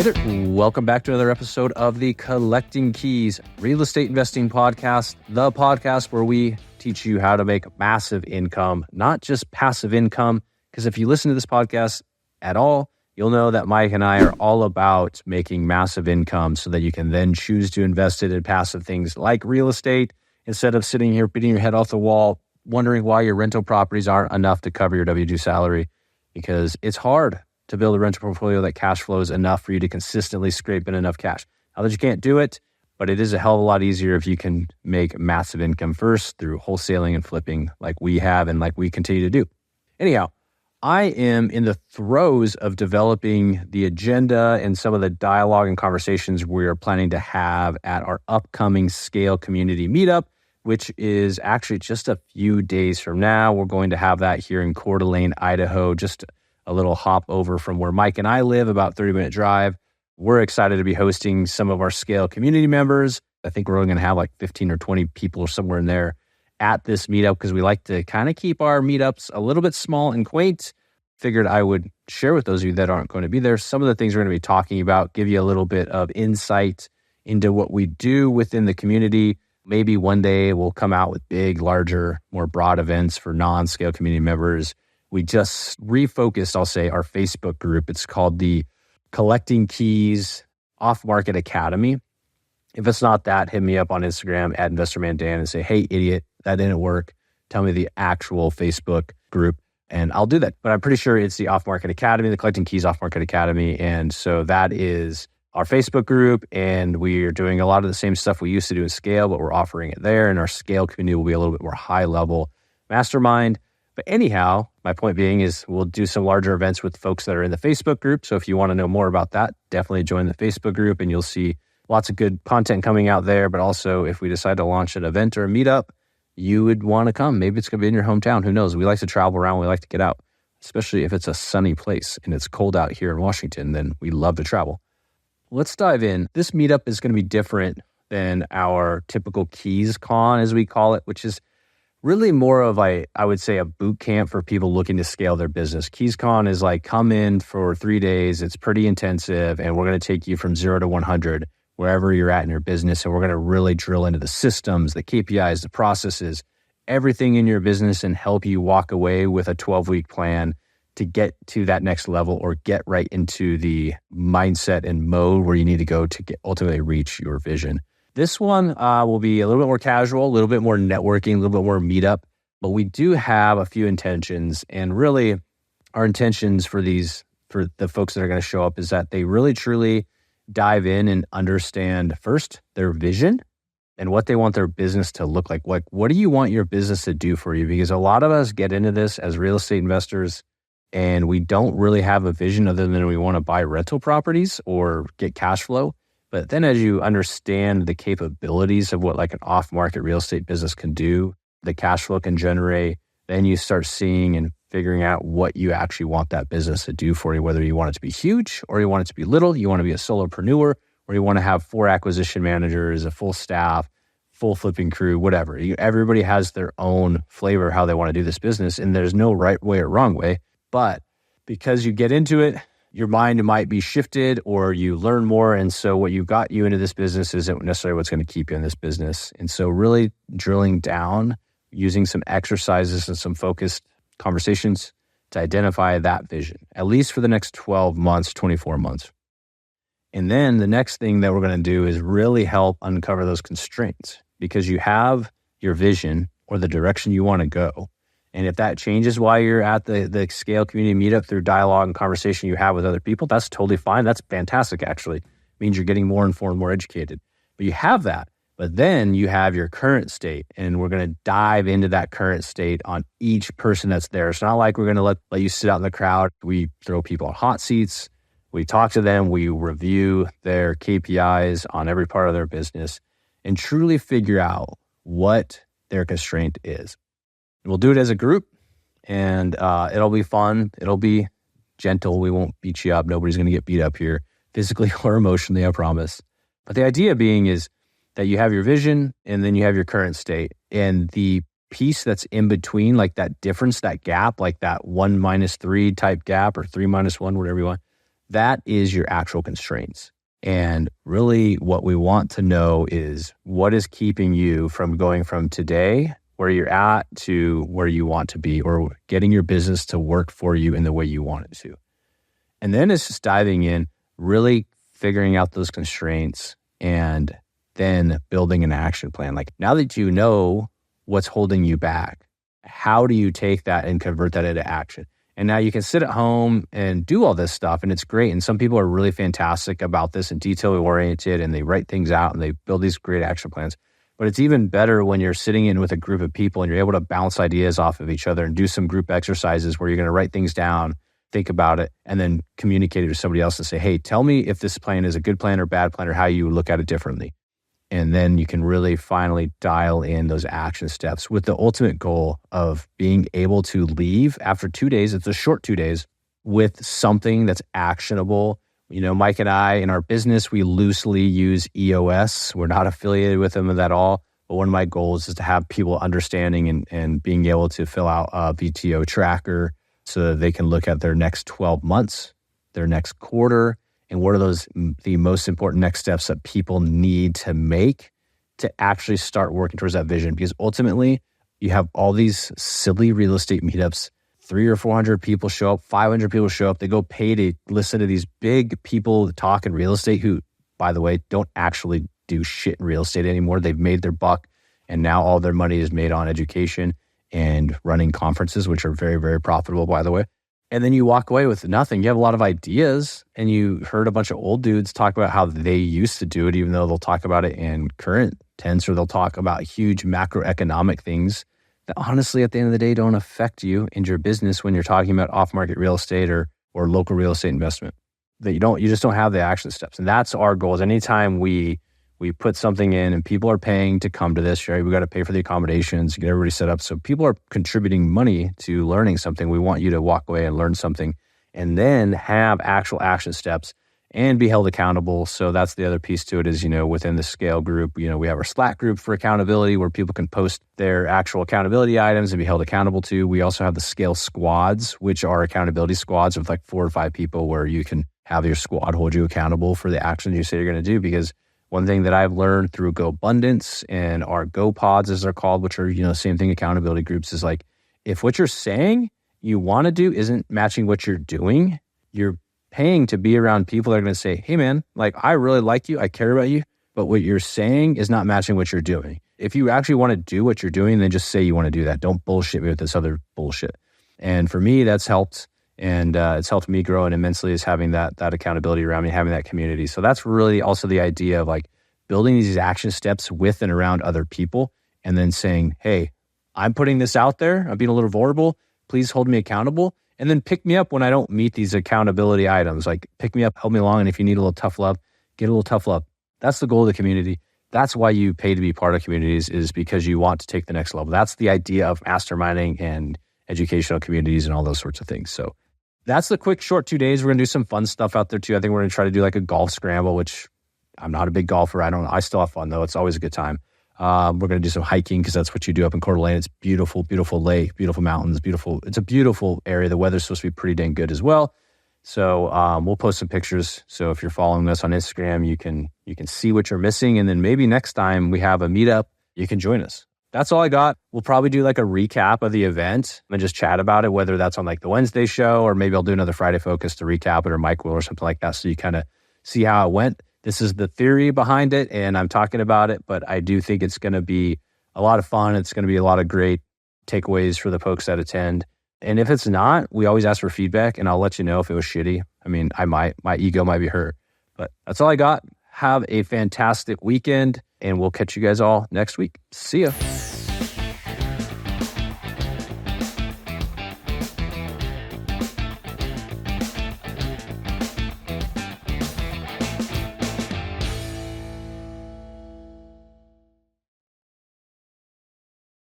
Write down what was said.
Hey there. Welcome back to another episode of the Collecting Keys Real Estate Investing Podcast, the podcast where we teach you how to make massive income, not just passive income. Because if you listen to this podcast at all, you'll know that Mike and I are all about making massive income so that you can then choose to invest it in passive things like real estate instead of sitting here beating your head off the wall, wondering why your rental properties aren't enough to cover your W-2 salary, because it's hard to build a rental portfolio that cash flows enough for you to consistently scrape in enough cash. Not that you can't do it, but it is a hell of a lot easier if you can make massive income first through wholesaling and flipping like we have and like we continue to do. Anyhow, I am in the throes of developing the agenda and some of the dialogue and conversations we're planning to have at our upcoming Scale Community Meetup, which is actually just a few days from now. We're going to have that here in Coeur d'Alene, Idaho, just a little hop over from where Mike and I live, about 30-minute drive. We're excited to be hosting some of our Scale community members. I think we're only going to have like 15 or 20 people or somewhere in there at this meetup because we like to kind of keep our meetups a little bit small and quaint. Figured I would share with those of you that aren't going to be there some of the things we're going to be talking about, give you a little bit of insight into what we do within the community. Maybe one day we'll come out with big, larger, more broad events for non-Scale community members. We just refocused, I'll say, our Facebook group. It's called the Collecting Keys Off-Market Academy. If it's not that, hit me up on Instagram at InvestorManDan and say, hey, idiot, that didn't work. Tell me the actual Facebook group, and I'll do that. But I'm pretty sure it's the Off-Market Academy, the Collecting Keys Off-Market Academy. And so that is our Facebook group, and we are doing a lot of the same stuff we used to do in Scale, but we're offering it there. And our Scale community will be a little bit more high-level mastermind. But anyhow, my point being is we'll do some larger events with folks that are in the Facebook group. So if you want to know more about that, definitely join the Facebook group and you'll see lots of good content coming out there. But also if we decide to launch an event or a meetup, you would want to come. Maybe it's going to be in your hometown. Who knows? We like to travel around. We like to get out, especially if it's a sunny place and it's cold out here in Washington, then we love to travel. Let's dive in. This meetup is going to be different than our typical Keys Con, as we call it, which is really more of I would say a boot camp for people looking to scale their business. KeysCon is like, come in for 3 days. It's pretty intensive, and we're going to take you from 0 to 100, wherever you're at in your business. And we're going to really drill into the systems, the KPIs, the processes, everything in your business, and help you walk away with a 12-week plan to get to that next level or get right into the mindset and mode where you need to go to ultimately reach your vision. This one will be a little bit more casual, a little bit more networking, a little bit more meetup, but we do have a few intentions. And really our intentions for the folks that are going to show up is that they really truly dive in and understand first their vision and what they want their business to look like. Like, what do you want your business to do for you? Because a lot of us get into this as real estate investors and we don't really have a vision other than we want to buy rental properties or get cash flow. But then as you understand the capabilities of what like an off-market real estate business can do, the cash flow can generate, then you start seeing and figuring out what you actually want that business to do for you, whether you want it to be huge or you want it to be little, you want to be a solopreneur, or you want to have 4 acquisition managers, a full staff, full flipping crew, whatever. Everybody has their own flavor how they want to do this business, and there's no right way or wrong way. But because you get into it, your mind might be shifted or you learn more. And so what you got you into this business isn't necessarily what's going to keep you in this business. And so really drilling down, using some exercises and some focused conversations to identify that vision, at least for the next 12 months, 24 months. And then the next thing that we're going to do is really help uncover those constraints, because you have your vision or the direction you want to go. And if that changes while you're at the Scale Community Meetup through dialogue and conversation you have with other people, that's totally fine. That's fantastic, actually. It means you're getting more informed, more educated. But you have that. But then you have your current state, and we're going to dive into that current state on each person that's there. It's not like we're going to let you sit out in the crowd. We throw people on hot seats. We talk to them. We review their KPIs on every part of their business and truly figure out what their constraint is. We'll do it as a group, and it'll be fun. It'll be gentle. We won't beat you up. Nobody's going to get beat up here, physically or emotionally, I promise. But the idea being is that you have your vision, and then you have your current state. And the piece that's in between, like that difference, that gap, like that 1 - 3 type gap or 3 - 1, whatever you want, That is your actual constraints. And really what we want to know is what is keeping you from going from today, where you're at, to where you want to be, or getting your business to work for you in the way you want it to. And then it's just diving in, really figuring out those constraints, and then building an action plan. Like, now that you know what's holding you back, how do you take that and convert that into action? And now you can sit at home and do all this stuff, and it's great. And some people are really fantastic about this and detail oriented, and they write things out and they build these great action plans. But it's even better when you're sitting in with a group of people and you're able to bounce ideas off of each other and do some group exercises where you're going to write things down, think about it, and then communicate it to somebody else and say, hey, tell me if this plan is a good plan or bad plan, or how you look at it differently. And then you can really finally dial in those action steps with the ultimate goal of being able to leave after 2 days. It's a short 2 days with something that's actionable. You know, Mike and I, in our business, we loosely use EOS. We're not affiliated with them at all. But one of my goals is to have people understanding and being able to fill out a VTO tracker so that they can look at their next 12 months, their next quarter, and what are the most important next steps that people need to make to actually start working towards that vision. Because ultimately, you have all these silly real estate meetups, 300 or 400 people show up, 500 people show up. They go pay to listen to these big people talk in real estate who, by the way, don't actually do shit in real estate anymore. They've made their buck, and now all their money is made on education and running conferences, which are very, very profitable, by the way. And then you walk away with nothing. You have a lot of ideas, and you heard a bunch of old dudes talk about how they used to do it, even though they'll talk about it in current tense, or they'll talk about huge macroeconomic things that honestly, at the end of the day, don't affect you and your business when you're talking about off-market real estate or local real estate investment. That you just don't have the action steps. And that's our goals. Anytime we put something in and people are paying to come to this, right? We got to pay for the accommodations, get everybody set up. So people are contributing money to learning something. We want you to walk away and learn something, and then have actual action steps and be held accountable. So that's the other piece to it is, within the scale group, we have our Slack group for accountability where people can post their actual accountability items and be held accountable to. We also have the scale squads, which are accountability squads of like 4 or 5 people where you can have your squad hold you accountable for the actions you say you're going to do. Because one thing that I've learned through Go Abundance and our Go Pods, as they're called, which are, same thing, accountability groups, is like, if what you're saying you want to do isn't matching what you're doing, you're paying to be around people that are going to say, hey man, like, I really like you, I care about you, but what you're saying is not matching what you're doing. If you actually want to do what you're doing, then just say you want to do that. Don't bullshit me with this other bullshit. And for me, that's helped. And it's helped me grow immensely, is having that accountability around me, having that community. So that's really also the idea of like building these action steps with and around other people, and then saying, hey, I'm putting this out there. I'm being a little vulnerable. Please hold me accountable. And then pick me up when I don't meet these accountability items. Like, pick me up, help me along. And if you need a little tough love, get a little tough love. That's the goal of the community. That's why you pay to be part of communities, is because you want to take the next level. That's the idea of masterminding and educational communities and all those sorts of things. So that's the quick short 2 days. We're going to do some fun stuff out there too. I think we're going to try to do like a golf scramble, which I'm not a big golfer. I still have fun though. It's always a good time. We're going to do some hiking because that's what you do up in Coeur d'Alene. It's beautiful, beautiful lake, beautiful mountains, beautiful. It's a beautiful area. The weather's supposed to be pretty dang good as well. So we'll post some pictures. So if you're following us on Instagram, you can see what you're missing. And then maybe next time we have a meetup, you can join us. That's all I got. We'll probably do like a recap of the event and just chat about it, whether that's on like the Wednesday show, or maybe I'll do another Friday focus to recap it, or Mike will, or something like that. So you kind of see how it went. This is the theory behind it, and I'm talking about it, but I do think it's going to be a lot of fun. It's going to be a lot of great takeaways for the folks that attend. And if it's not, we always ask for feedback, and I'll let you know if it was shitty. I mean, my ego might be hurt, but that's all I got. Have a fantastic weekend, and we'll catch you guys all next week. See ya.